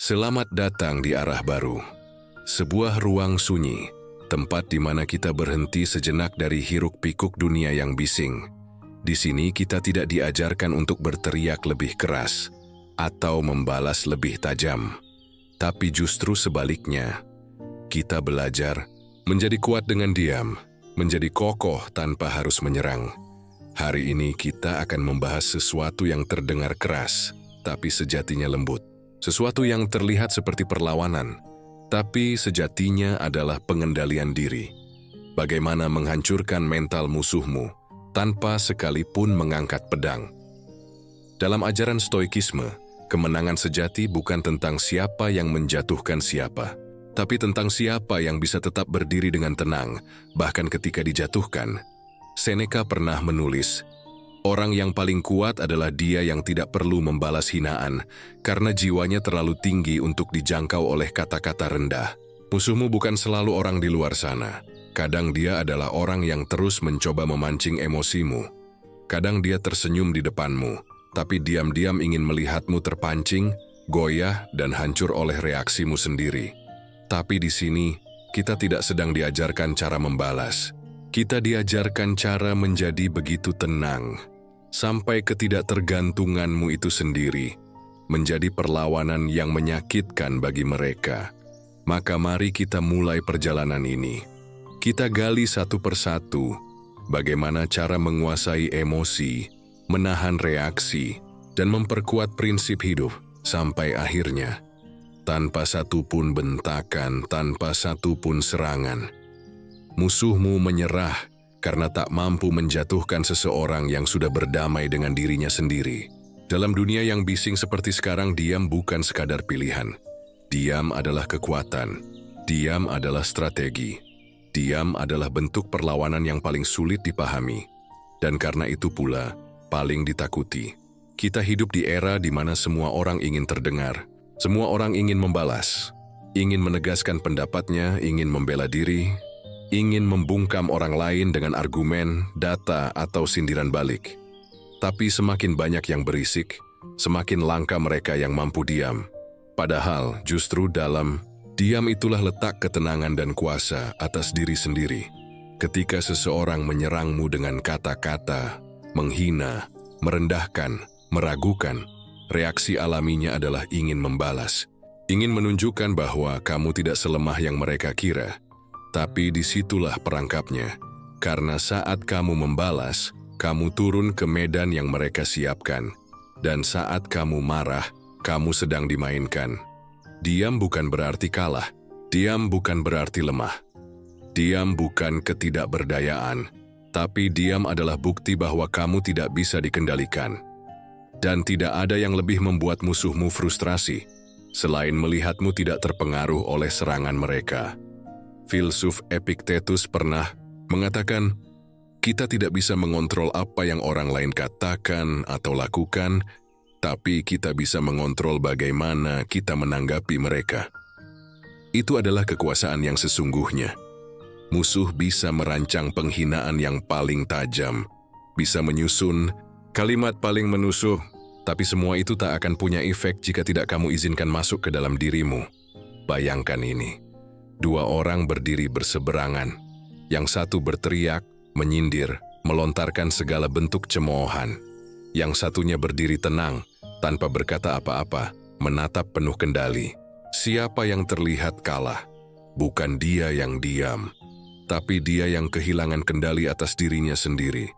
Selamat datang di arah baru. Sebuah ruang sunyi, tempat di mana kita berhenti sejenak dari hiruk-pikuk dunia yang bising. Di sini kita tidak diajarkan untuk berteriak lebih keras atau membalas lebih tajam. Tapi justru sebaliknya, kita belajar menjadi kuat dengan diam, menjadi kokoh tanpa harus menyerang. Hari ini kita akan membahas sesuatu yang terdengar keras, tapi sejatinya lembut. Sesuatu yang terlihat seperti perlawanan, tapi sejatinya adalah pengendalian diri. Bagaimana menghancurkan mental musuhmu tanpa sekalipun mengangkat pedang. Dalam ajaran Stoikisme, kemenangan sejati bukan tentang siapa yang menjatuhkan siapa, tapi tentang siapa yang bisa tetap berdiri dengan tenang, bahkan ketika dijatuhkan. Seneca pernah menulis, "Orang yang paling kuat adalah dia yang tidak perlu membalas hinaan, karena jiwanya terlalu tinggi untuk dijangkau oleh kata-kata rendah." Musuhmu bukan selalu orang di luar sana. Kadang dia adalah orang yang terus mencoba memancing emosimu. Kadang dia tersenyum di depanmu, tapi diam-diam ingin melihatmu terpancing, goyah, dan hancur oleh reaksimu sendiri. Tapi di sini, kita tidak sedang diajarkan cara membalas. Kita diajarkan cara menjadi begitu tenang, sampai ketidaktergantunganmu itu sendiri menjadi perlawanan yang menyakitkan bagi mereka. Maka mari kita mulai perjalanan ini. Kita gali satu persatu bagaimana cara menguasai emosi, menahan reaksi, dan memperkuat prinsip hidup sampai akhirnya. Tanpa satupun bentakan, tanpa satupun serangan. Musuhmu menyerah karena tak mampu menjatuhkan seseorang yang sudah berdamai dengan dirinya sendiri. Dalam dunia yang bising seperti sekarang, diam bukan sekadar pilihan. Diam adalah kekuatan. Diam adalah strategi. Diam adalah bentuk perlawanan yang paling sulit dipahami. Dan karena itu pula, paling ditakuti. Kita hidup di era di mana semua orang ingin terdengar. Semua orang ingin membalas. Ingin menegaskan pendapatnya, ingin membela diri, ingin membungkam orang lain dengan argumen, data, atau sindiran balik. Tapi semakin banyak yang berisik, semakin langka mereka yang mampu diam. Padahal justru dalam diam itulah letak ketenangan dan kuasa atas diri sendiri. Ketika seseorang menyerangmu dengan kata-kata, menghina, merendahkan, meragukan, reaksi alaminya adalah ingin membalas. Ingin menunjukkan bahwa kamu tidak selemah yang mereka kira. Tapi disitulah perangkapnya, karena saat kamu membalas, kamu turun ke medan yang mereka siapkan. Dan saat kamu marah, kamu sedang dimainkan. Diam bukan berarti kalah, diam bukan berarti lemah. Diam bukan ketidakberdayaan, tapi diam adalah bukti bahwa kamu tidak bisa dikendalikan. Dan tidak ada yang lebih membuat musuhmu frustrasi, selain melihatmu tidak terpengaruh oleh serangan mereka. Filsuf Epictetus pernah mengatakan, kita tidak bisa mengontrol apa yang orang lain katakan atau lakukan, tapi kita bisa mengontrol bagaimana kita menanggapi mereka. Itu adalah kekuasaan yang sesungguhnya. Musuh bisa merancang penghinaan yang paling tajam, bisa menyusun kalimat paling menusuk, tapi semua itu tak akan punya efek jika tidak kamu izinkan masuk ke dalam dirimu. Bayangkan ini. Dua orang berdiri berseberangan. Yang satu berteriak, menyindir, melontarkan segala bentuk cemoohan. Yang satunya berdiri tenang, tanpa berkata apa-apa, menatap penuh kendali. Siapa yang terlihat kalah? Bukan dia yang diam, tapi dia yang kehilangan kendali atas dirinya sendiri.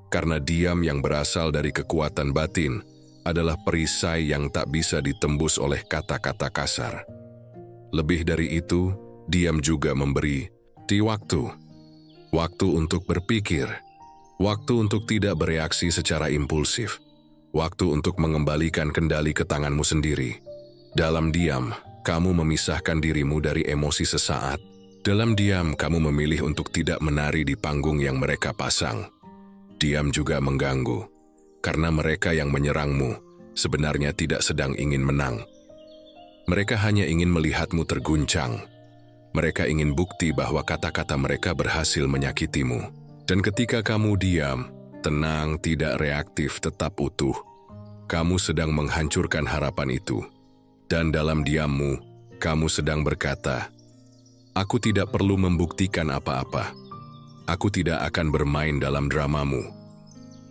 Karena diam yang berasal dari kekuatan batin adalah perisai yang tak bisa ditembus oleh kata-kata kasar. Lebih dari itu, diam juga memberi waktu. Waktu untuk berpikir. Waktu untuk tidak bereaksi secara impulsif. Waktu untuk mengembalikan kendali ke tanganmu sendiri. Dalam diam, kamu memisahkan dirimu dari emosi sesaat. Dalam diam, kamu memilih untuk tidak menari di panggung yang mereka pasang. Diam juga mengganggu, karena mereka yang menyerangmu sebenarnya tidak sedang ingin menang. Mereka hanya ingin melihatmu terguncang. Mereka ingin bukti bahwa kata-kata mereka berhasil menyakitimu. Dan ketika kamu diam, tenang, tidak reaktif, tetap utuh, kamu sedang menghancurkan harapan itu. Dan dalam diammu, kamu sedang berkata, "Aku tidak perlu membuktikan apa-apa. Aku tidak akan bermain dalam dramamu.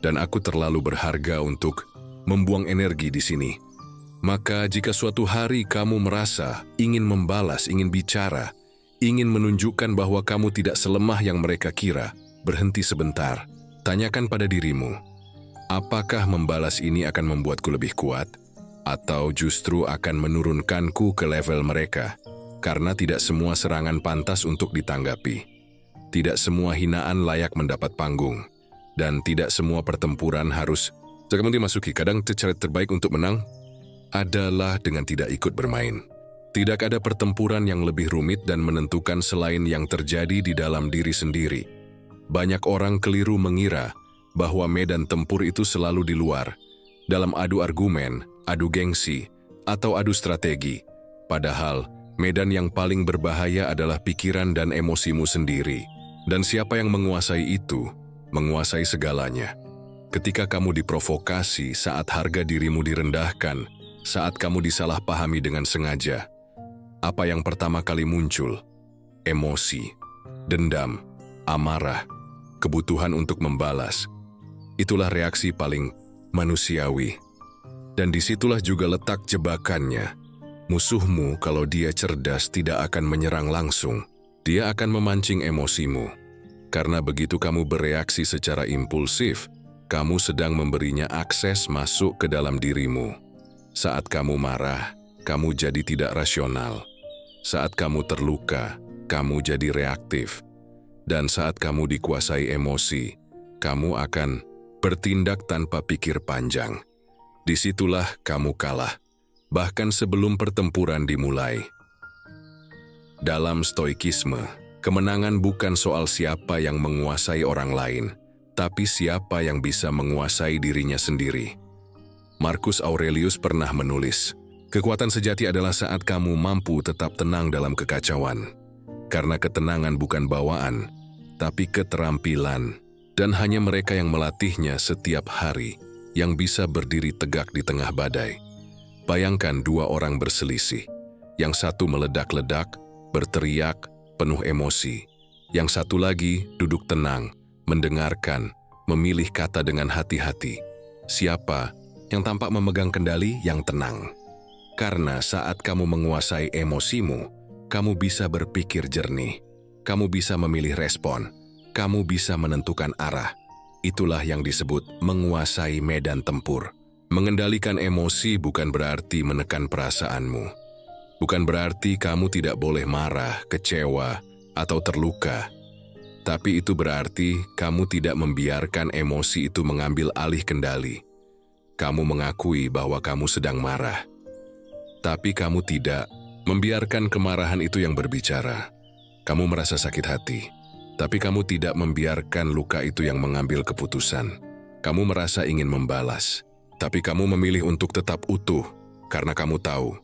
Dan aku terlalu berharga untuk membuang energi di sini." Maka jika suatu hari kamu merasa ingin membalas, ingin bicara, ingin menunjukkan bahwa kamu tidak selemah yang mereka kira, berhenti sebentar. Tanyakan pada dirimu, apakah membalas ini akan membuatku lebih kuat? Atau justru akan menurunkanku ke level mereka? Karena tidak semua serangan pantas untuk ditanggapi. Tidak semua hinaan layak mendapat panggung. Dan tidak semua pertempuran harus kamu dimasuki. Kadang cara terbaik untuk menang adalah dengan tidak ikut bermain. Tidak ada pertempuran yang lebih rumit dan menentukan selain yang terjadi di dalam diri sendiri. Banyak orang keliru mengira bahwa medan tempur itu selalu di luar, dalam adu argumen, adu gengsi, atau adu strategi. Padahal, medan yang paling berbahaya adalah pikiran dan emosimu sendiri. Dan siapa yang menguasai itu, menguasai segalanya. Ketika kamu diprovokasi saat harga dirimu direndahkan, saat kamu disalahpahami dengan sengaja, apa yang pertama kali muncul? Emosi, dendam, amarah, kebutuhan untuk membalas. Itulah reaksi paling manusiawi. Dan disitulah juga letak jebakannya. Musuhmu kalau dia cerdas tidak akan menyerang langsung. Dia akan memancing emosimu. Karena begitu kamu bereaksi secara impulsif, kamu sedang memberinya akses masuk ke dalam dirimu. Saat kamu marah, kamu jadi tidak rasional. Saat kamu terluka, kamu jadi reaktif. Dan saat kamu dikuasai emosi, kamu akan bertindak tanpa pikir panjang. Disitulah kamu kalah, bahkan sebelum pertempuran dimulai. Dalam stoikisme, kemenangan bukan soal siapa yang menguasai orang lain, tapi siapa yang bisa menguasai dirinya sendiri. Marcus Aurelius pernah menulis, "Kekuatan sejati adalah saat kamu mampu tetap tenang dalam kekacauan. Karena ketenangan bukan bawaan, tapi keterampilan. Dan hanya mereka yang melatihnya setiap hari yang bisa berdiri tegak di tengah badai." Bayangkan dua orang berselisih. Yang satu meledak-ledak, berteriak, penuh emosi. Yang satu lagi duduk tenang, mendengarkan, memilih kata dengan hati-hati. Siapa yang tampak memegang kendali yang tenang? Karena saat kamu menguasai emosimu, kamu bisa berpikir jernih. Kamu bisa memilih respon. Kamu bisa menentukan arah. Itulah yang disebut menguasai medan tempur. Mengendalikan emosi bukan berarti menekan perasaanmu. Bukan berarti kamu tidak boleh marah, kecewa, atau terluka. Tapi itu berarti kamu tidak membiarkan emosi itu mengambil alih kendali. Kamu mengakui bahwa kamu sedang marah. Tapi kamu tidak membiarkan kemarahan itu yang berbicara. Kamu merasa sakit hati. Tapi kamu tidak membiarkan luka itu yang mengambil keputusan. Kamu merasa ingin membalas, tapi kamu memilih untuk tetap utuh karena kamu tahu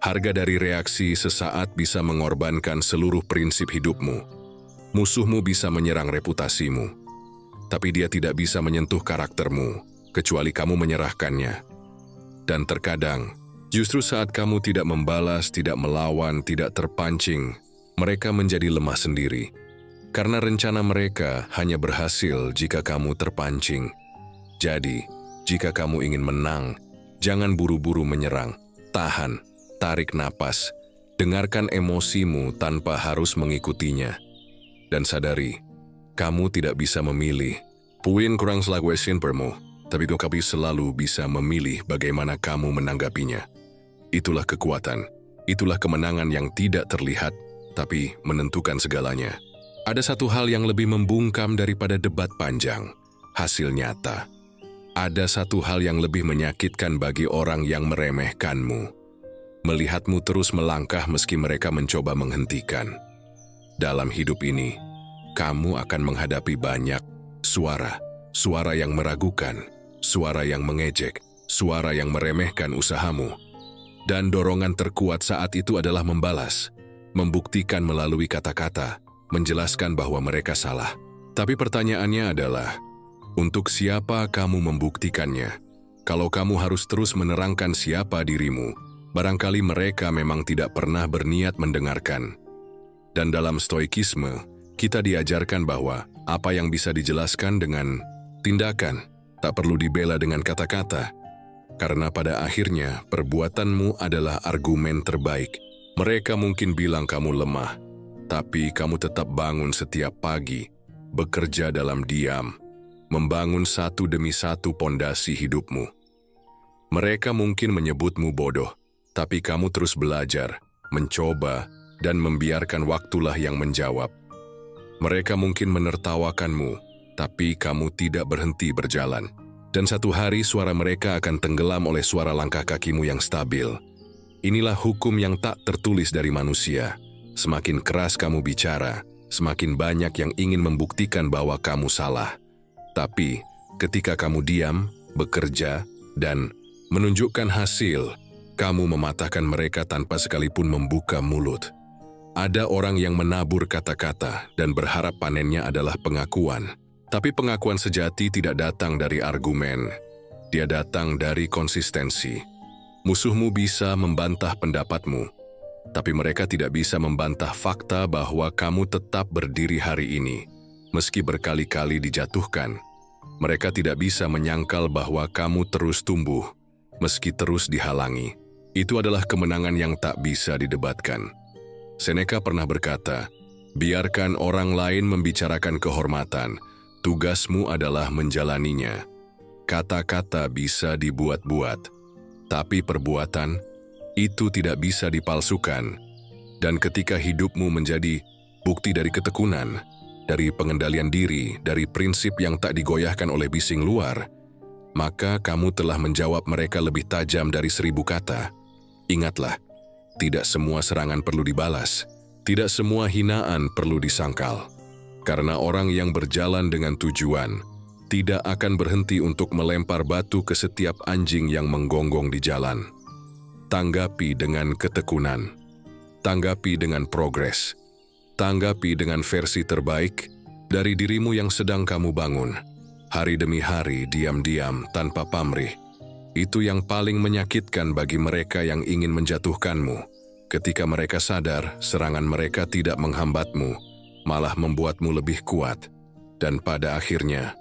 harga dari reaksi sesaat bisa mengorbankan seluruh prinsip hidupmu. Musuhmu bisa menyerang reputasimu, tapi dia tidak bisa menyentuh karaktermu kecuali kamu menyerahkannya. Dan terkadang, justru saat kamu tidak membalas, tidak melawan, tidak terpancing, mereka menjadi lemah sendiri. Karena rencana mereka hanya berhasil jika kamu terpancing. Jadi, jika kamu ingin menang, jangan buru-buru menyerang. Tahan, tarik napas, dengarkan emosimu tanpa harus mengikutinya. Dan sadari, kamu tidak bisa memilih. Puin kurang selagu permu, tapi kamu selalu bisa memilih bagaimana kamu menanggapinya. Itulah kekuatan, itulah kemenangan yang tidak terlihat, tapi menentukan segalanya. Ada satu hal yang lebih membungkam daripada debat panjang, hasil nyata. Ada satu hal yang lebih menyakitkan bagi orang yang meremehkanmu. Melihatmu terus melangkah meski mereka mencoba menghentikan. Dalam hidup ini, kamu akan menghadapi banyak suara. Suara yang meragukan, suara yang mengejek, suara yang meremehkan usahamu. Dan dorongan terkuat saat itu adalah membalas, membuktikan melalui kata-kata, menjelaskan bahwa mereka salah. Tapi pertanyaannya adalah, untuk siapa kamu membuktikannya? Kalau kamu harus terus menerangkan siapa dirimu, Barangkali mereka memang tidak pernah berniat mendengarkan. Dan dalam stoikisme, kita diajarkan bahwa apa yang bisa dijelaskan dengan tindakan tak perlu dibela dengan kata-kata. Karena pada akhirnya perbuatanmu adalah argumen terbaik. Mereka mungkin bilang kamu lemah, tapi kamu tetap bangun setiap pagi, bekerja dalam diam, membangun satu demi satu pondasi hidupmu. Mereka mungkin menyebutmu bodoh, tapi kamu terus belajar, mencoba, dan membiarkan waktulah yang menjawab. Mereka mungkin menertawakanmu, tapi kamu tidak berhenti berjalan. Dan satu hari suara mereka akan tenggelam oleh suara langkah kakimu yang stabil. Inilah hukum yang tak tertulis dari manusia. Semakin keras kamu bicara, semakin banyak yang ingin membuktikan bahwa kamu salah. Tapi, ketika kamu diam, bekerja, dan menunjukkan hasil, kamu mematahkan mereka tanpa sekalipun membuka mulut. Ada orang yang menabur kata-kata dan berharap panennya adalah pengakuan. Tapi pengakuan sejati tidak datang dari argumen. Dia datang dari konsistensi. Musuhmu bisa membantah pendapatmu, tapi mereka tidak bisa membantah fakta bahwa kamu tetap berdiri hari ini. Meski berkali-kali dijatuhkan, mereka tidak bisa menyangkal bahwa kamu terus tumbuh, meski terus dihalangi. Itu adalah kemenangan yang tak bisa didebatkan. Seneca pernah berkata, biarkan orang lain membicarakan kehormatan, tugasmu adalah menjalaninya. Kata-kata bisa dibuat-buat, tapi perbuatan itu tidak bisa dipalsukan. Dan ketika hidupmu menjadi bukti dari ketekunan, dari pengendalian diri, dari prinsip yang tak digoyahkan oleh bising luar, maka kamu telah menjawab mereka lebih tajam dari 1000 kata. Ingatlah, tidak semua serangan perlu dibalas, tidak semua hinaan perlu disangkal. Karena orang yang berjalan dengan tujuan tidak akan berhenti untuk melempar batu ke setiap anjing yang menggonggong di jalan. Tanggapi dengan ketekunan, tanggapi dengan progres, tanggapi dengan versi terbaik dari dirimu yang sedang kamu bangun. Hari demi hari, diam-diam, tanpa pamrih. Itu yang paling menyakitkan bagi mereka yang ingin menjatuhkanmu. Ketika mereka sadar, serangan mereka tidak menghambatmu, malah membuatmu lebih kuat. Dan pada akhirnya,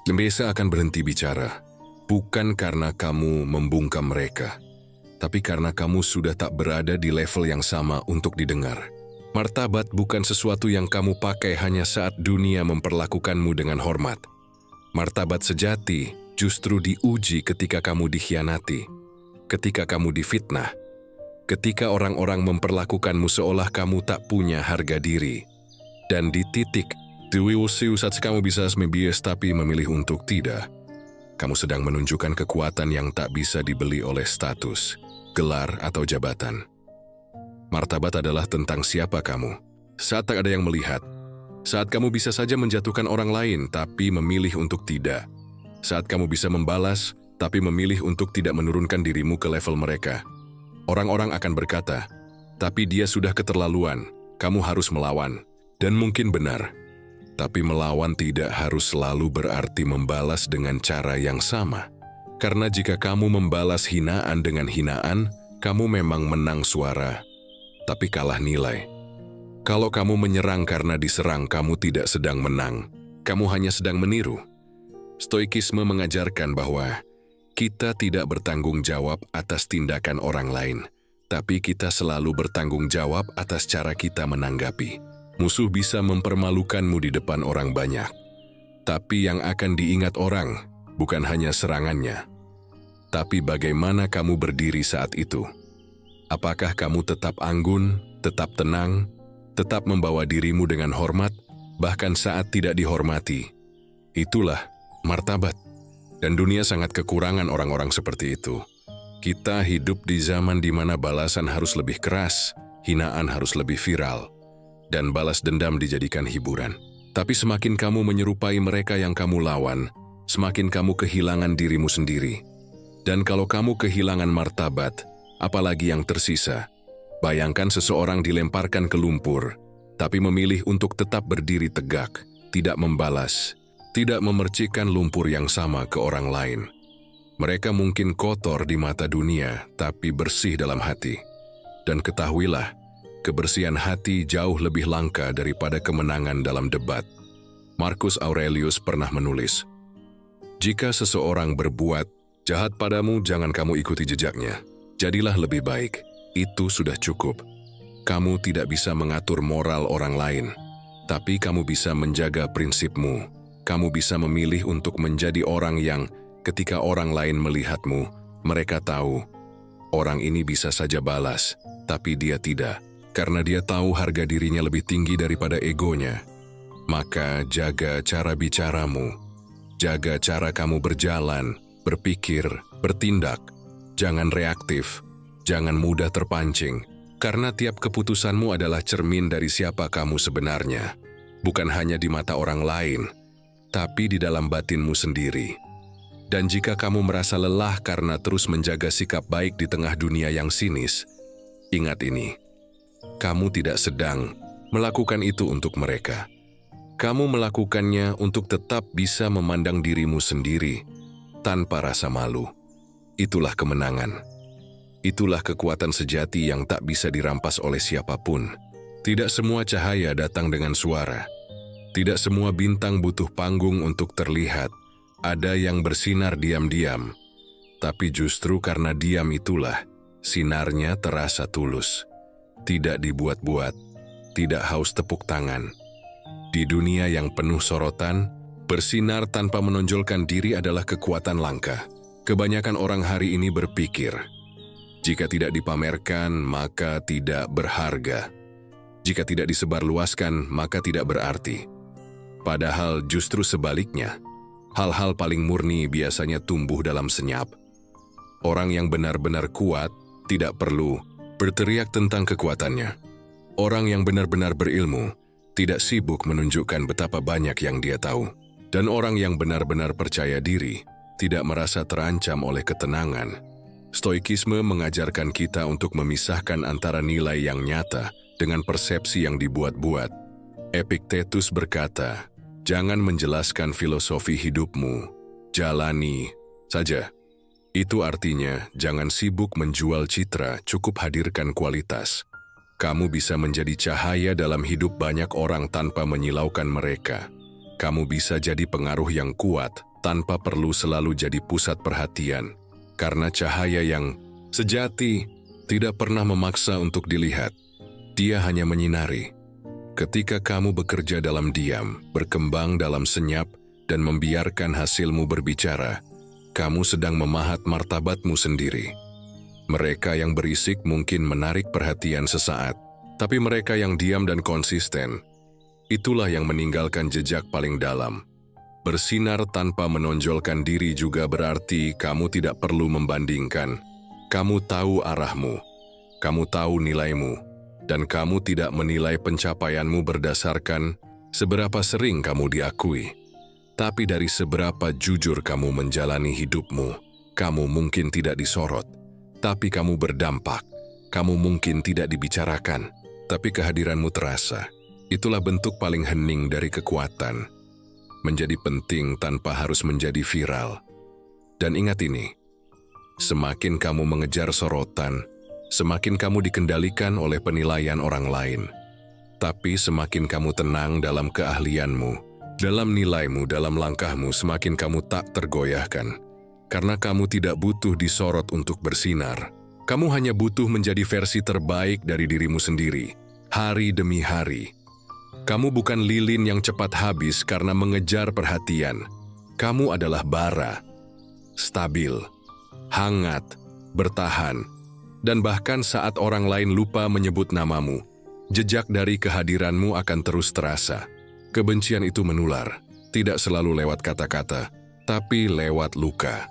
Lembesa akan berhenti bicara, bukan karena kamu membungkam mereka, tapi karena kamu sudah tak berada di level yang sama untuk didengar. Martabat bukan sesuatu yang kamu pakai hanya saat dunia memperlakukanmu dengan hormat. Martabat sejati justru diuji ketika kamu dikhianati, ketika kamu difitnah, ketika orang-orang memperlakukanmu seolah kamu tak punya harga diri. Dan di titik saat kamu bisa membias tapi memilih untuk tidak, kamu sedang menunjukkan kekuatan yang tak bisa dibeli oleh status, gelar, atau jabatan. Martabat adalah tentang siapa kamu. Saat tak ada yang melihat, saat kamu bisa saja menjatuhkan orang lain tapi memilih untuk tidak, saat kamu bisa membalas tapi memilih untuk tidak menurunkan dirimu ke level mereka. Orang-orang akan berkata, tapi dia sudah keterlaluan, kamu harus melawan. Dan mungkin benar. Tapi melawan tidak harus selalu berarti membalas dengan cara yang sama. Karena jika kamu membalas hinaan dengan hinaan, kamu memang menang suara, tapi kalah nilai. Kalau kamu menyerang karena diserang, kamu tidak sedang menang. Kamu hanya sedang meniru. Stoikisme mengajarkan bahwa kita tidak bertanggung jawab atas tindakan orang lain, tapi kita selalu bertanggung jawab atas cara kita menanggapi. Musuh bisa mempermalukanmu di depan orang banyak, tapi yang akan diingat orang bukan hanya serangannya, tapi bagaimana kamu berdiri saat itu. Apakah kamu tetap anggun, tetap tenang, tetap membawa dirimu dengan hormat, bahkan saat tidak dihormati? Itulah martabat. Dan dunia sangat kekurangan orang-orang seperti itu. Kita hidup di zaman di mana balasan harus lebih keras, hinaan harus lebih viral, dan balas dendam dijadikan hiburan. Tapi semakin kamu menyerupai mereka yang kamu lawan, semakin kamu kehilangan dirimu sendiri. Dan kalau kamu kehilangan martabat, apalagi yang tersisa? Bayangkan seseorang dilemparkan ke lumpur, tapi memilih untuk tetap berdiri tegak, tidak membalas, tidak memercikkan lumpur yang sama ke orang lain. Mereka mungkin kotor di mata dunia, tapi bersih dalam hati. Dan ketahuilah, kebersihan hati jauh lebih langka daripada kemenangan dalam debat. Marcus Aurelius pernah menulis, "Jika seseorang berbuat jahat padamu, jangan kamu ikuti jejaknya. Jadilah lebih baik, itu sudah cukup. Kamu tidak bisa mengatur moral orang lain, tapi kamu bisa menjaga prinsipmu. Kamu bisa memilih untuk menjadi orang yang ketika orang lain melihatmu, mereka tahu, orang ini bisa saja balas, tapi dia tidak, karena dia tahu harga dirinya lebih tinggi daripada egonya. Maka jaga cara bicaramu, jaga cara kamu berjalan, berpikir, bertindak. Jangan reaktif, jangan mudah terpancing, karena tiap keputusanmu adalah cermin dari siapa kamu sebenarnya. Bukan hanya di mata orang lain, tapi di dalam batinmu sendiri. Dan jika kamu merasa lelah karena terus menjaga sikap baik di tengah dunia yang sinis, ingat ini, kamu tidak sedang melakukan itu untuk mereka. Kamu melakukannya untuk tetap bisa memandang dirimu sendiri tanpa rasa malu. Itulah kemenangan. Itulah kekuatan sejati yang tak bisa dirampas oleh siapapun. Tidak semua cahaya datang dengan suara. Tidak semua bintang butuh panggung untuk terlihat. Ada yang bersinar diam-diam, tapi justru karena diam itulah sinarnya terasa tulus. Tidak dibuat-buat, tidak haus tepuk tangan. Di dunia yang penuh sorotan, bersinar tanpa menonjolkan diri adalah kekuatan langka. Kebanyakan orang hari ini berpikir, jika tidak dipamerkan, maka tidak berharga. Jika tidak disebarluaskan, maka tidak berarti. Padahal justru sebaliknya, hal-hal paling murni biasanya tumbuh dalam senyap. Orang yang benar-benar kuat tidak perlu berteriak tentang kekuatannya. Orang yang benar-benar berilmu tidak sibuk menunjukkan betapa banyak yang dia tahu. Dan orang yang benar-benar percaya diri tidak merasa terancam oleh ketenangan. Stoikisme mengajarkan kita untuk memisahkan antara nilai yang nyata dengan persepsi yang dibuat-buat. Epictetus berkata, "Jangan menjelaskan filosofi hidupmu, jalani saja." Itu artinya, jangan sibuk menjual citra, cukup hadirkan kualitas. Kamu bisa menjadi cahaya dalam hidup banyak orang tanpa menyilaukan mereka. Kamu bisa jadi pengaruh yang kuat tanpa perlu selalu jadi pusat perhatian. Karena cahaya yang sejati tidak pernah memaksa untuk dilihat. Dia hanya menyinari. Ketika kamu bekerja dalam diam, berkembang dalam senyap, dan membiarkan hasilmu berbicara, kamu sedang memahat martabatmu sendiri. Mereka yang berisik mungkin menarik perhatian sesaat, tapi mereka yang diam dan konsisten, itulah yang meninggalkan jejak paling dalam. Bersinar tanpa menonjolkan diri juga berarti kamu tidak perlu membandingkan. Kamu tahu arahmu, kamu tahu nilaimu, dan kamu tidak menilai pencapaianmu berdasarkan seberapa sering kamu diakui, tapi dari seberapa jujur kamu menjalani hidupmu. Kamu mungkin tidak disorot, tapi kamu berdampak. Kamu mungkin tidak dibicarakan, tapi kehadiranmu terasa. Itulah bentuk paling hening dari kekuatan. Menjadi penting tanpa harus menjadi viral. Dan ingat ini, semakin kamu mengejar sorotan, semakin kamu dikendalikan oleh penilaian orang lain. Tapi semakin kamu tenang dalam keahlianmu, dalam nilaimu, dalam langkahmu, semakin kamu tak tergoyahkan. Karena kamu tidak butuh disorot untuk bersinar. Kamu hanya butuh menjadi versi terbaik dari dirimu sendiri, hari demi hari. Kamu bukan lilin yang cepat habis karena mengejar perhatian. Kamu adalah bara, stabil, hangat, bertahan. Dan bahkan saat orang lain lupa menyebut namamu, jejak dari kehadiranmu akan terus terasa. Kebencian itu menular, tidak selalu lewat kata-kata, tapi lewat luka.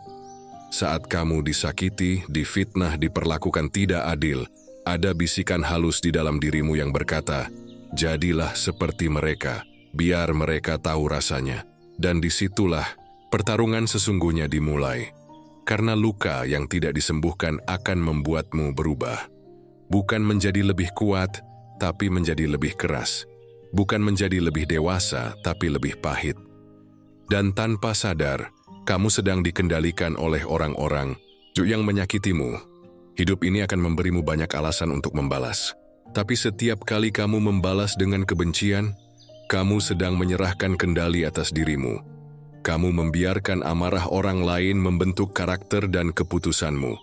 Saat kamu disakiti, difitnah, diperlakukan tidak adil, ada bisikan halus di dalam dirimu yang berkata, "Jadilah seperti mereka, biar mereka tahu rasanya." Dan disitulah pertarungan sesungguhnya dimulai. Karena luka yang tidak disembuhkan akan membuatmu berubah. Bukan menjadi lebih kuat, tapi menjadi lebih keras. Bukan menjadi lebih dewasa, tapi lebih pahit. Dan tanpa sadar, Kamu sedang dikendalikan oleh orang-orang yang menyakitimu. Hidup ini akan memberimu banyak alasan untuk membalas. Tapi setiap kali kamu membalas dengan kebencian, kamu sedang menyerahkan kendali atas dirimu. Kamu membiarkan amarah orang lain membentuk karakter dan keputusanmu.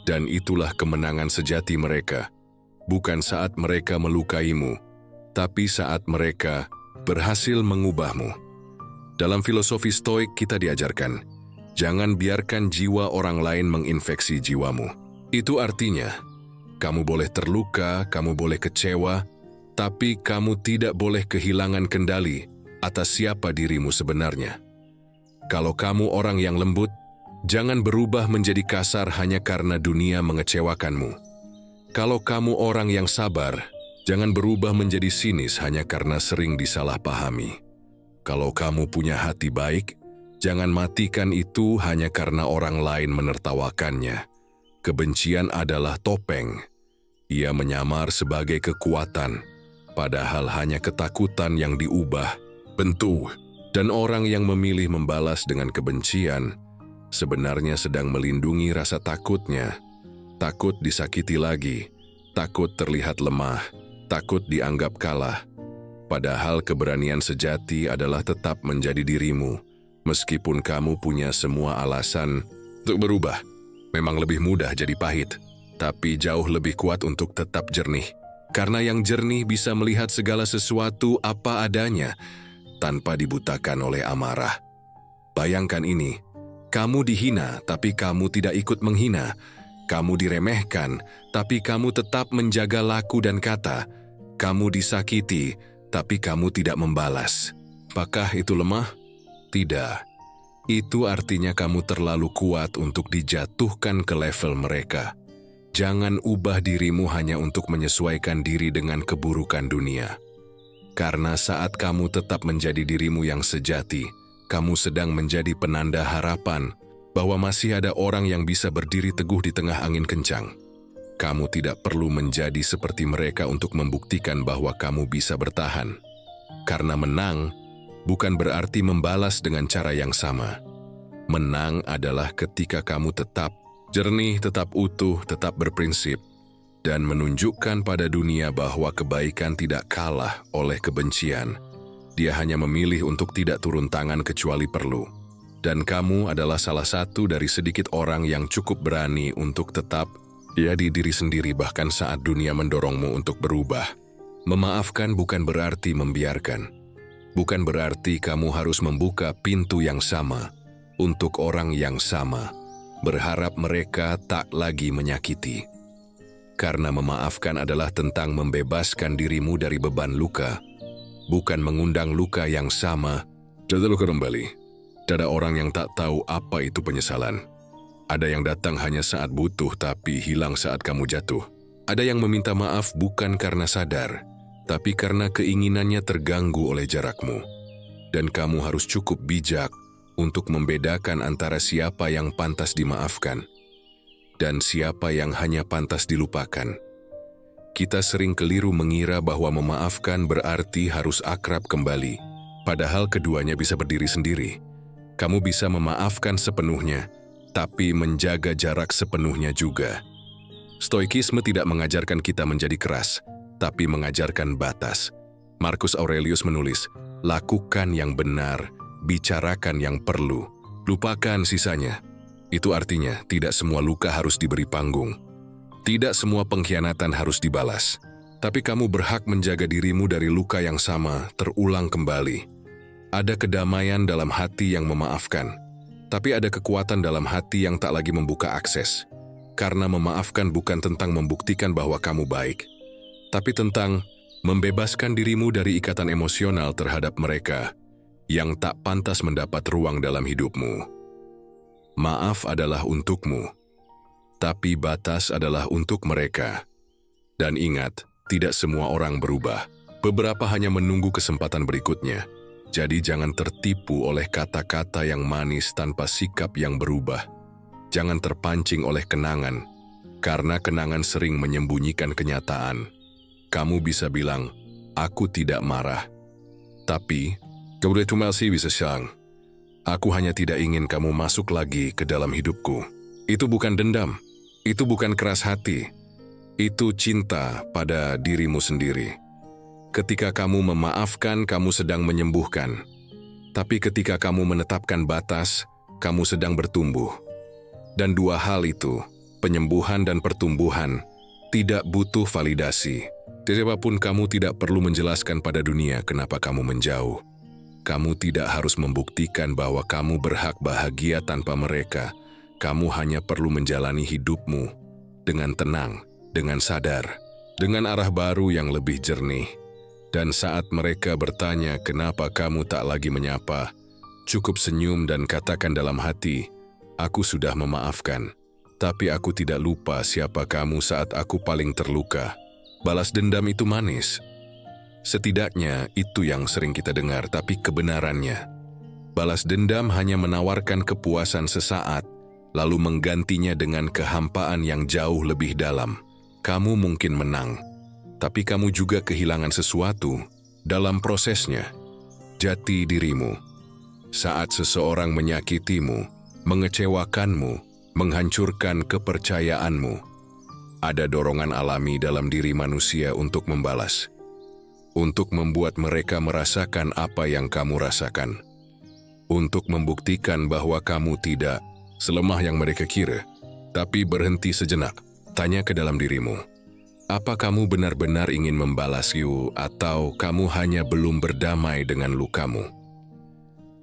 Dan itulah kemenangan sejati mereka. Bukan saat mereka melukaimu, tapi saat mereka berhasil mengubahmu. Dalam filosofi Stoik kita diajarkan, jangan biarkan jiwa orang lain menginfeksi jiwamu. Itu artinya, kamu boleh terluka, kamu boleh kecewa, tapi kamu tidak boleh kehilangan kendali atas siapa dirimu sebenarnya. Kalau kamu orang yang lembut, jangan berubah menjadi kasar hanya karena dunia mengecewakanmu. Kalau kamu orang yang sabar, jangan berubah menjadi sinis hanya karena sering disalahpahami. Kalau kamu punya hati baik, jangan matikan itu hanya karena orang lain menertawakannya. Kebencian adalah topeng. Ia menyamar sebagai kekuatan, padahal hanya ketakutan yang diubah bentuk. Dan orang yang memilih membalas dengan kebencian sebenarnya sedang melindungi rasa takutnya. Takut disakiti lagi, takut terlihat lemah, takut dianggap kalah. Padahal keberanian sejati adalah tetap menjadi dirimu, meskipun kamu punya semua alasan untuk berubah. Memang lebih mudah jadi pahit, tapi jauh lebih kuat untuk tetap jernih. Karena yang jernih bisa melihat segala sesuatu apa adanya, tanpa dibutakan oleh amarah. Bayangkan ini, kamu dihina tapi kamu tidak ikut menghina. Kamu diremehkan tapi kamu tetap menjaga laku dan kata. Kamu disakiti tapi kamu tidak membalas. Apakah itu lemah? Tidak. Itu artinya kamu terlalu kuat untuk dijatuhkan ke level mereka. Jangan ubah dirimu hanya untuk menyesuaikan diri dengan keburukan dunia. Karena saat kamu tetap menjadi dirimu yang sejati, kamu sedang menjadi penanda harapan bahwa masih ada orang yang bisa berdiri teguh di tengah angin kencang. Kamu tidak perlu menjadi seperti mereka untuk membuktikan bahwa kamu bisa bertahan. Karena menang bukan berarti membalas dengan cara yang sama. Menang adalah ketika kamu tetap jernih, tetap utuh, tetap berprinsip, dan menunjukkan pada dunia bahwa kebaikan tidak kalah oleh kebencian. Dia hanya memilih untuk tidak turun tangan kecuali perlu. Dan kamu adalah salah satu dari sedikit orang yang cukup berani untuk tetap jadi diri sendiri bahkan saat dunia mendorongmu untuk berubah. Memaafkan bukan berarti membiarkan. Bukan berarti kamu harus membuka pintu yang sama untuk orang yang sama, berharap mereka tak lagi menyakiti. Karena memaafkan adalah tentang membebaskan dirimu dari beban luka, bukan mengundang luka yang sama. Jadi luka kembali. Ada orang yang tak tahu apa itu penyesalan. Ada yang datang hanya saat butuh tapi hilang saat kamu jatuh. Ada yang meminta maaf bukan karena sadar, tapi karena keinginannya terganggu oleh jarakmu. Dan kamu harus cukup bijak untuk membedakan antara siapa yang pantas dimaafkan dan siapa yang hanya pantas dilupakan. Kita sering keliru mengira bahwa memaafkan berarti harus akrab kembali, padahal keduanya bisa berdiri sendiri. Kamu bisa memaafkan sepenuhnya, tapi menjaga jarak sepenuhnya juga. Stoikisme tidak mengajarkan kita menjadi keras, tapi mengajarkan batas. Marcus Aurelius menulis, lakukan yang benar, bicarakan yang perlu, lupakan sisanya. Itu artinya tidak semua luka harus diberi panggung. Tidak semua pengkhianatan harus dibalas. Tapi kamu berhak menjaga dirimu dari luka yang sama terulang kembali. Ada kedamaian dalam hati yang memaafkan. Tapi ada kekuatan dalam hati yang tak lagi membuka akses. Karena memaafkan bukan tentang membuktikan bahwa kamu baik, tapi tentang membebaskan dirimu dari ikatan emosional terhadap mereka yang tak pantas mendapat ruang dalam hidupmu. Maaf adalah untukmu, tapi batas adalah untuk mereka. Dan ingat, tidak semua orang berubah. Beberapa hanya menunggu kesempatan berikutnya. Jadi jangan tertipu oleh kata-kata yang manis tanpa sikap yang berubah. Jangan terpancing oleh kenangan, karena kenangan sering menyembunyikan kenyataan. Kamu bisa bilang, aku tidak marah. Tapi, kemudian itu masih bisa siang. Aku hanya tidak ingin kamu masuk lagi ke dalam hidupku. Itu bukan dendam, itu bukan keras hati, itu cinta pada dirimu sendiri. Ketika kamu memaafkan, kamu sedang menyembuhkan. Tapi ketika kamu menetapkan batas, kamu sedang bertumbuh. Dan dua hal itu, penyembuhan dan pertumbuhan, tidak butuh validasi. Siapapun kamu tidak perlu menjelaskan pada dunia kenapa kamu menjauh. Kamu tidak harus membuktikan bahwa kamu berhak bahagia tanpa mereka. Kamu hanya perlu menjalani hidupmu dengan tenang, dengan sadar, dengan arah baru yang lebih jernih. Dan saat mereka bertanya kenapa kamu tak lagi menyapa, cukup senyum dan katakan dalam hati, "Aku sudah memaafkan, tapi aku tidak lupa siapa kamu saat aku paling terluka." Balas dendam itu manis. Setidaknya itu yang sering kita dengar, tapi kebenarannya, balas dendam hanya menawarkan kepuasan sesaat, lalu menggantinya dengan kehampaan yang jauh lebih dalam. Kamu mungkin menang, tapi kamu juga kehilangan sesuatu dalam prosesnya. Jati dirimu. Saat seseorang menyakitimu, mengecewakanmu, menghancurkan kepercayaanmu, ada dorongan alami dalam diri manusia untuk membalas. Untuk membuat mereka merasakan apa yang kamu rasakan. Untuk membuktikan bahwa kamu tidak selemah yang mereka kira. Tapi berhenti sejenak, tanya ke dalam dirimu. Apa kamu benar-benar ingin membalas atau kamu hanya belum berdamai dengan lukamu?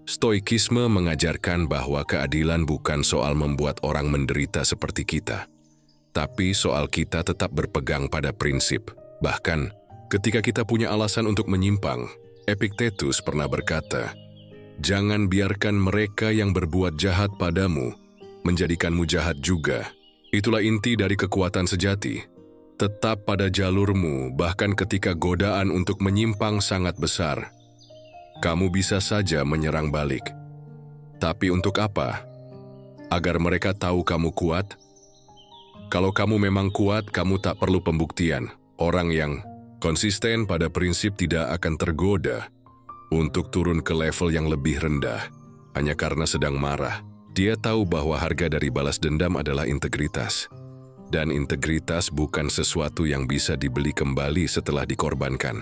Stoikisme mengajarkan bahwa keadilan bukan soal membuat orang menderita seperti kita, tapi soal kita tetap berpegang pada prinsip. Bahkan, ketika kita punya alasan untuk menyimpang, Epictetus pernah berkata, "Jangan biarkan mereka yang berbuat jahat padamu menjadikanmu jahat juga." Itulah inti dari kekuatan sejati. Tetap pada jalurmu, bahkan ketika godaan untuk menyimpang sangat besar. Kamu bisa saja menyerang balik. Tapi untuk apa? Agar mereka tahu kamu kuat? Kalau kamu memang kuat, kamu tak perlu pembuktian. Orang yang konsisten pada prinsip tidak akan tergoda untuk turun ke level yang lebih rendah hanya karena sedang marah. Dia tahu bahwa harga dari balas dendam adalah integritas. Dan integritas bukan sesuatu yang bisa dibeli kembali setelah dikorbankan.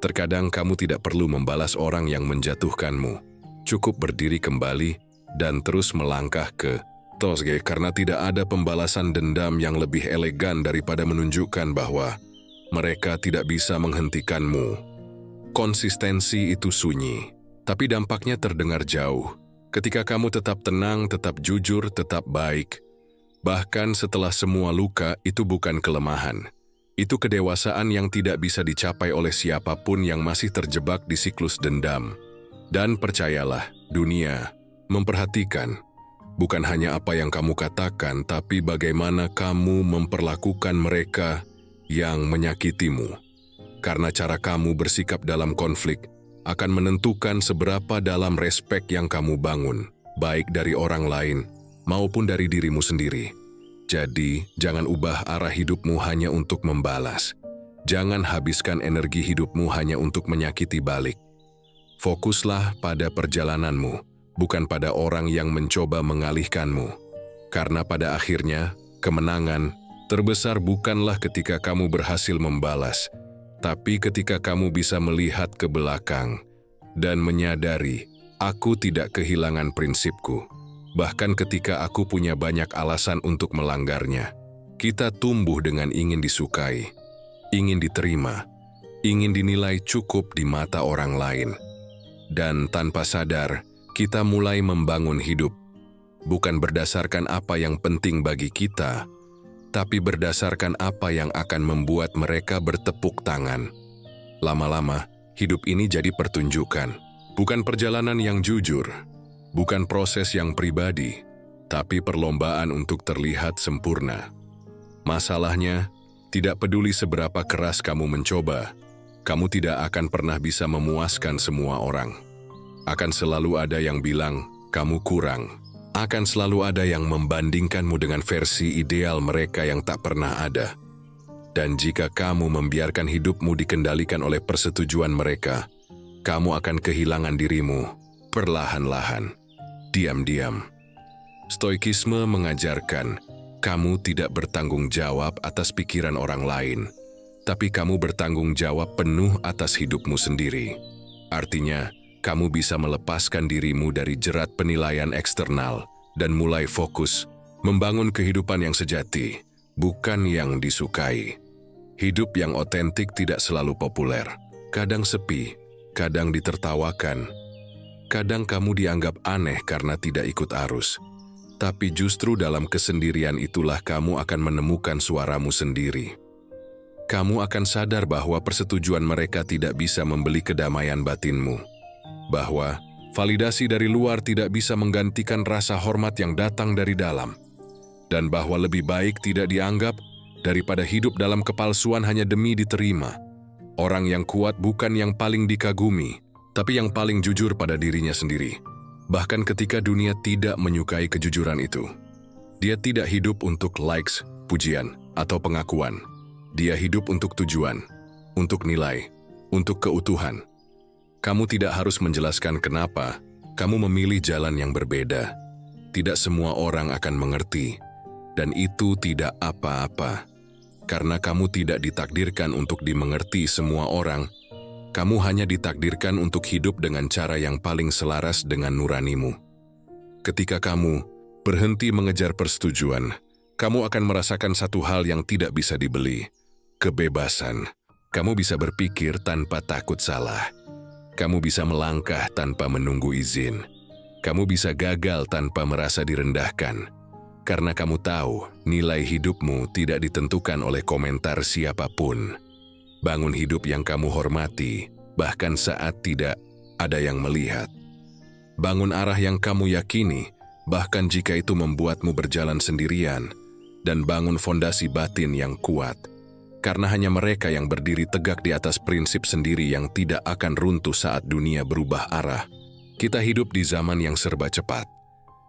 Terkadang kamu tidak perlu membalas orang yang menjatuhkanmu. Cukup berdiri kembali dan terus melangkah ke Tosge, karena tidak ada pembalasan dendam yang lebih elegan daripada menunjukkan bahwa mereka tidak bisa menghentikanmu. Konsistensi itu sunyi, tapi dampaknya terdengar jauh. Ketika kamu tetap tenang, tetap jujur, tetap baik. Bahkan setelah semua luka, itu bukan kelemahan. Itu kedewasaan yang tidak bisa dicapai oleh siapapun yang masih terjebak di siklus dendam. Dan percayalah, dunia memperhatikan bukan hanya apa yang kamu katakan, tapi bagaimana kamu memperlakukan mereka yang menyakitimu. Karena cara kamu bersikap dalam konflik akan menentukan seberapa dalam respek yang kamu bangun, baik dari orang lain maupun dari dirimu sendiri. Jadi, jangan ubah arah hidupmu hanya untuk membalas. Jangan habiskan energi hidupmu hanya untuk menyakiti balik. Fokuslah pada perjalananmu, bukan pada orang yang mencoba mengalihkanmu. Karena pada akhirnya, kemenangan terbesar bukanlah ketika kamu berhasil membalas, tapi ketika kamu bisa melihat ke belakang dan menyadari, aku tidak kehilangan prinsipku. Bahkan ketika aku punya banyak alasan untuk melanggarnya. Kita tumbuh dengan ingin disukai, ingin diterima, ingin dinilai cukup di mata orang lain. Dan tanpa sadar, kita mulai membangun hidup, bukan berdasarkan apa yang penting bagi kita, tapi berdasarkan apa yang akan membuat mereka bertepuk tangan. Lama-lama, hidup ini jadi pertunjukan, bukan perjalanan yang jujur. Bukan proses yang pribadi, tapi perlombaan untuk terlihat sempurna. Masalahnya, tidak peduli seberapa keras kamu mencoba, kamu tidak akan pernah bisa memuaskan semua orang. Akan selalu ada yang bilang, kamu kurang. Akan selalu ada yang membandingkanmu dengan versi ideal mereka yang tak pernah ada. Dan jika kamu membiarkan hidupmu dikendalikan oleh persetujuan mereka, kamu akan kehilangan dirimu perlahan-lahan. diam-diam. Stoikisme mengajarkan kamu tidak bertanggung jawab atas pikiran orang lain, tapi kamu bertanggung jawab penuh atas hidupmu sendiri. Artinya, kamu bisa melepaskan dirimu dari jerat penilaian eksternal dan mulai fokus membangun kehidupan yang sejati, bukan yang disukai. Hidup yang otentik tidak selalu populer, kadang sepi, kadang ditertawakan, kadang kamu dianggap aneh karena tidak ikut arus. Tapi justru dalam kesendirian itulah kamu akan menemukan suaramu sendiri. Kamu akan sadar bahwa persetujuan mereka tidak bisa membeli kedamaian batinmu. Bahwa validasi dari luar tidak bisa menggantikan rasa hormat yang datang dari dalam. Dan bahwa lebih baik tidak dianggap daripada hidup dalam kepalsuan hanya demi diterima. Orang yang kuat bukan yang paling dikagumi, tapi yang paling jujur pada dirinya sendiri. Bahkan ketika dunia tidak menyukai kejujuran itu. Dia tidak hidup untuk likes, pujian, atau pengakuan. Dia hidup untuk tujuan, untuk nilai, untuk keutuhan. Kamu tidak harus menjelaskan kenapa kamu memilih jalan yang berbeda. Tidak semua orang akan mengerti, dan itu tidak apa-apa. Karena kamu tidak ditakdirkan untuk dimengerti semua orang, kamu hanya ditakdirkan untuk hidup dengan cara yang paling selaras dengan nuranimu. Ketika kamu berhenti mengejar persetujuan, kamu akan merasakan satu hal yang tidak bisa dibeli, kebebasan. Kamu bisa berpikir tanpa takut salah. Kamu bisa melangkah tanpa menunggu izin. Kamu bisa gagal tanpa merasa direndahkan. Karena kamu tahu nilai hidupmu tidak ditentukan oleh komentar siapapun. Bangun hidup yang kamu hormati, bahkan saat tidak ada yang melihat. Bangun arah yang kamu yakini, bahkan jika itu membuatmu berjalan sendirian. Dan bangun fondasi batin yang kuat. Karena hanya mereka yang berdiri tegak di atas prinsip sendiri yang tidak akan runtuh saat dunia berubah arah. Kita hidup di zaman yang serba cepat.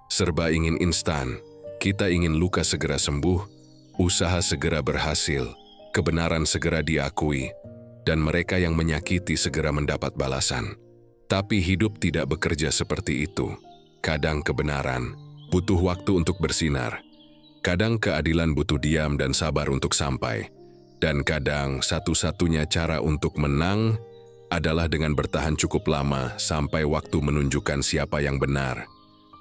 Serba ingin instan. Kita ingin luka segera sembuh, usaha segera berhasil, kebenaran segera diakui, dan mereka yang menyakiti segera mendapat balasan. Tapi hidup tidak bekerja seperti itu. Kadang kebenaran butuh waktu untuk bersinar. Kadang keadilan butuh diam dan sabar untuk sampai. Dan kadang satu-satunya cara untuk menang adalah dengan bertahan cukup lama sampai waktu menunjukkan siapa yang benar.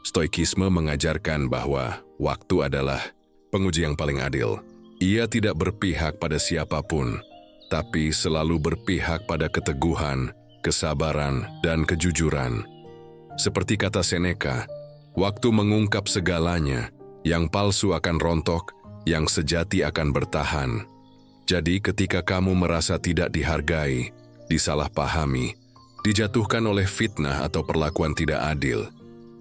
Stoikisme mengajarkan bahwa waktu adalah penguji yang paling adil. Ia tidak berpihak pada siapapun, tapi selalu berpihak pada keteguhan, kesabaran, dan kejujuran. Seperti kata Seneca, waktu mengungkap segalanya, yang palsu akan rontok, yang sejati akan bertahan. Jadi ketika kamu merasa tidak dihargai, disalahpahami, dijatuhkan oleh fitnah atau perlakuan tidak adil,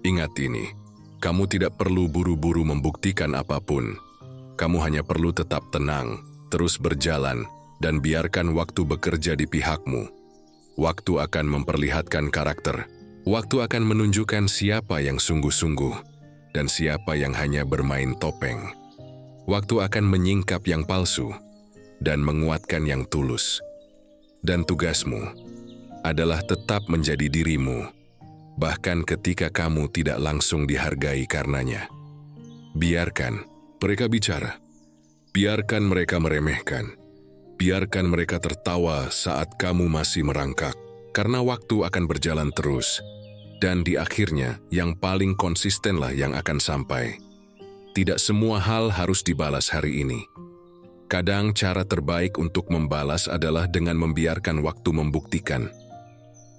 ingat ini, kamu tidak perlu buru-buru membuktikan apapun. Kamu hanya perlu tetap tenang, terus berjalan, dan biarkan waktu bekerja di pihakmu. Waktu akan memperlihatkan karakter. Waktu akan menunjukkan siapa yang sungguh-sungguh, dan siapa yang hanya bermain topeng. Waktu akan menyingkap yang palsu, dan menguatkan yang tulus. Dan tugasmu adalah tetap menjadi dirimu, bahkan ketika kamu tidak langsung dihargai karenanya. Biarkan mereka bicara. Biarkan mereka meremehkan. Biarkan mereka tertawa saat kamu masih merangkak. Karena waktu akan berjalan terus. Dan di akhirnya, yang paling konsistenlah yang akan sampai. Tidak semua hal harus dibalas hari ini. Kadang cara terbaik untuk membalas adalah dengan membiarkan waktu membuktikan.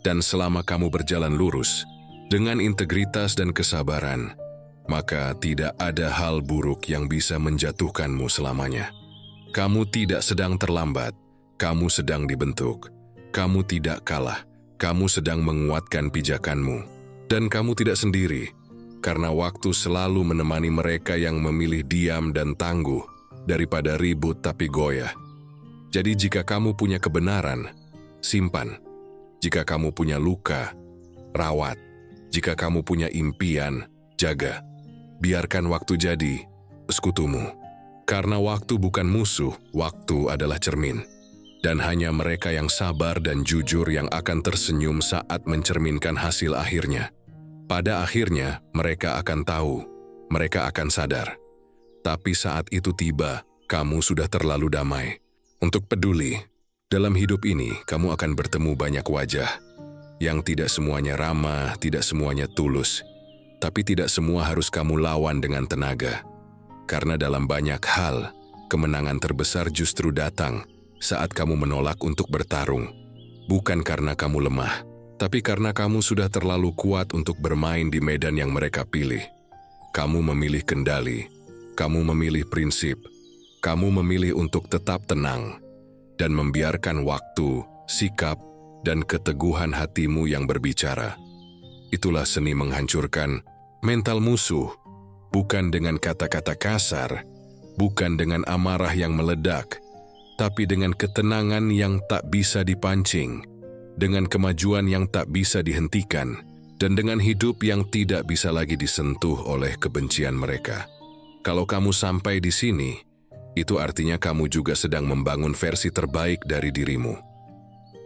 Dan selama kamu berjalan lurus, dengan integritas dan kesabaran, maka tidak ada hal buruk yang bisa menjatuhkanmu selamanya. Kamu tidak sedang terlambat, kamu sedang dibentuk. Kamu tidak kalah, kamu sedang menguatkan pijakanmu. Dan kamu tidak sendiri, karena waktu selalu menemani mereka yang memilih diam dan tangguh, daripada ribut tapi goyah. Jadi jika kamu punya kebenaran, simpan. Jika kamu punya luka, rawat. Jika kamu punya impian, jaga. Biarkan waktu jadi sekutumu. Karena waktu bukan musuh, waktu adalah cermin. Dan hanya mereka yang sabar dan jujur yang akan tersenyum saat mencerminkan hasil akhirnya. Pada akhirnya, mereka akan tahu, mereka akan sadar. Tapi saat itu tiba, kamu sudah terlalu damai untuk peduli. Dalam hidup ini, kamu akan bertemu banyak wajah, yang tidak semuanya ramah, tidak semuanya tulus, tapi tidak semua harus kamu lawan dengan tenaga. Karena dalam banyak hal, kemenangan terbesar justru datang saat kamu menolak untuk bertarung. Bukan karena kamu lemah, tapi karena kamu sudah terlalu kuat untuk bermain di medan yang mereka pilih. Kamu memilih kendali, kamu memilih prinsip, kamu memilih untuk tetap tenang, dan membiarkan waktu, sikap, dan keteguhan hatimu yang berbicara. Itulah seni menghancurkan mental musuh, bukan dengan kata-kata kasar, bukan dengan amarah yang meledak, tapi dengan ketenangan yang tak bisa dipancing, dengan kemajuan yang tak bisa dihentikan, dan dengan hidup yang tidak bisa lagi disentuh oleh kebencian mereka. Kalau kamu sampai di sini, itu artinya kamu juga sedang membangun versi terbaik dari dirimu.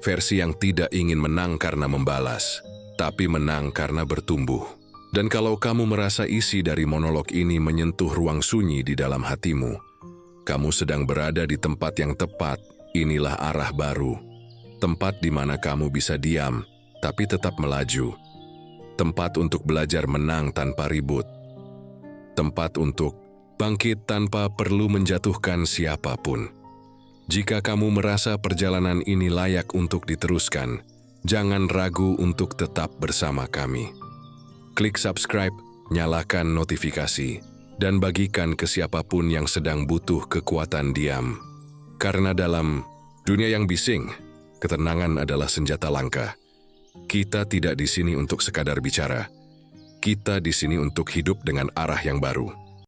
Versi yang tidak ingin menang karena membalas, tapi menang karena bertumbuh. Dan kalau kamu merasa isi dari monolog ini menyentuh ruang sunyi di dalam hatimu, kamu sedang berada di tempat yang tepat. Inilah arah baru. Tempat di mana kamu bisa diam, tapi tetap melaju. Tempat untuk belajar menang tanpa ribut. Tempat untuk bangkit tanpa perlu menjatuhkan siapapun. Jika kamu merasa perjalanan ini layak untuk diteruskan, jangan ragu untuk tetap bersama kami. Klik subscribe, nyalakan notifikasi, dan bagikan ke siapapun yang sedang butuh kekuatan diam. Karena dalam dunia yang bising, ketenangan adalah senjata langka. Kita tidak di sini untuk sekadar bicara. Kita di sini untuk hidup dengan arah yang baru.